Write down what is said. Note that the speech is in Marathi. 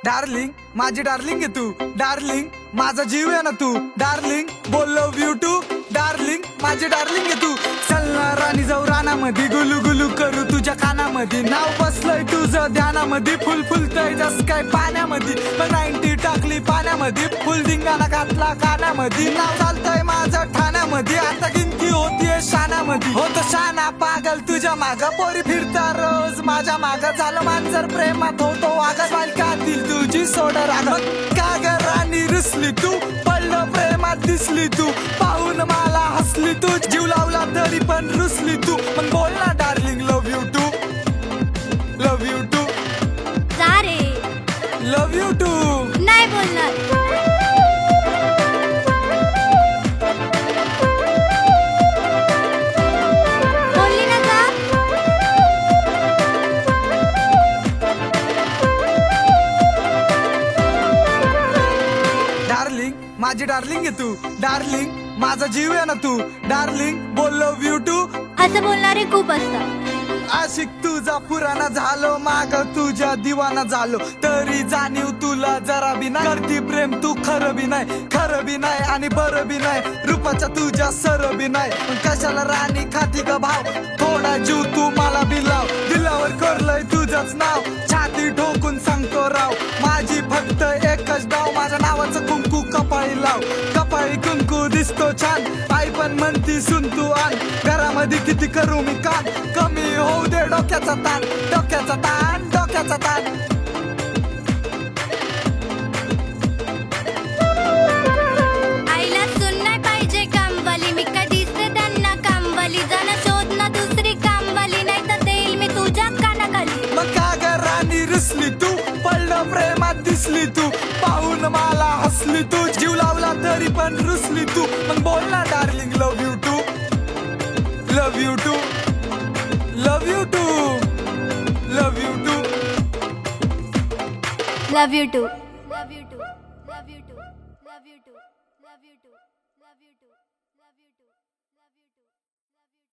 डार्लिंग माझी डार्लिंग आहे तू, डार्लिंग माझा जीव आहे ना तू, डार्लिंग बोल लव यू टू, डार्लिंग माझी डार्लिंग आहे तू. चल ना राणी जाऊ रानामध्ये, गुलू गुलू करू तुझ्या कानामध्ये, नाव बसलंय तुझं ध्यानामध्ये, फुल फुलतय जस काय पाण्यामध्ये, मग 90 टाकली पाण्यामध्ये, फुल धिंगाणा घातला कानामध्ये, नाव चालतंय माझं ठाण्यामध्ये, आता गिनती होतीये शानामध्ये, होतो शाना पागल तुझ्या माग, पोरी फिरता रोज माझ्या माग, झालं मांजर प्रेमात होतो वागत, बालकातील तुझी सोड राग, का ग राणी रुसली तू, पडलं प्रेमात दिसली तू, पाहून मला हसली तू, जीव लावला तरी पण रुसली तू, मग बोल ना darling love you too, love you too, जा रे, लव यू टू. नाही बोलणार. बोलली ना जा. डार्लिंग माझी डार्लिंग आहे तू, डार्लिंग माझा जीव आहे ना तू, डार्लिंग बोल लव यू टू. असं बोलणारे खूप असतात. आशिक तुझा पुराणा झालो, माग तुझ्या दिवाना झालो, तरी जाणीव तुला जरा बी नाही, करती प्रेम तू खरं बी नाही, खरं बी नाही आणि बरं बी नाही, रूपाच्या तुझ्या सर बी नाही, कशाला राणी खाती ग भाव, थोडा जीव तू मला बी लाव, दिलावर करलंय तुझंच नाव, छाती ठोकून सांगतो राव, माझी फक्त एकच डाव, माझ्या नावाचं कुंकू कपाळी लाव, कपाळी कुंकू दिसतो छान, आई पण म्हणती सुन तू आण, घरामध्ये किती करू मी काम, कमी होऊ दे डोक्याचा ताण, डोक्याचा ताण, डोक्याचा ताण. आईला सून नाही पाहिजे कामवाली, मी काय दिसते त्यांना कामवाली, जाणं शोध ना दुसरी कामवाली, नाही तर देईल मी तुझ्या कानाखाली. मग का ग राणी रुसली तू, पडलं प्रेमात दिसली तू, पाहून मला हसली तू, जीव लावला तरी पण रुसली तू, मग बोल ना darling love you too, love you too, love you too, love you too, love you to.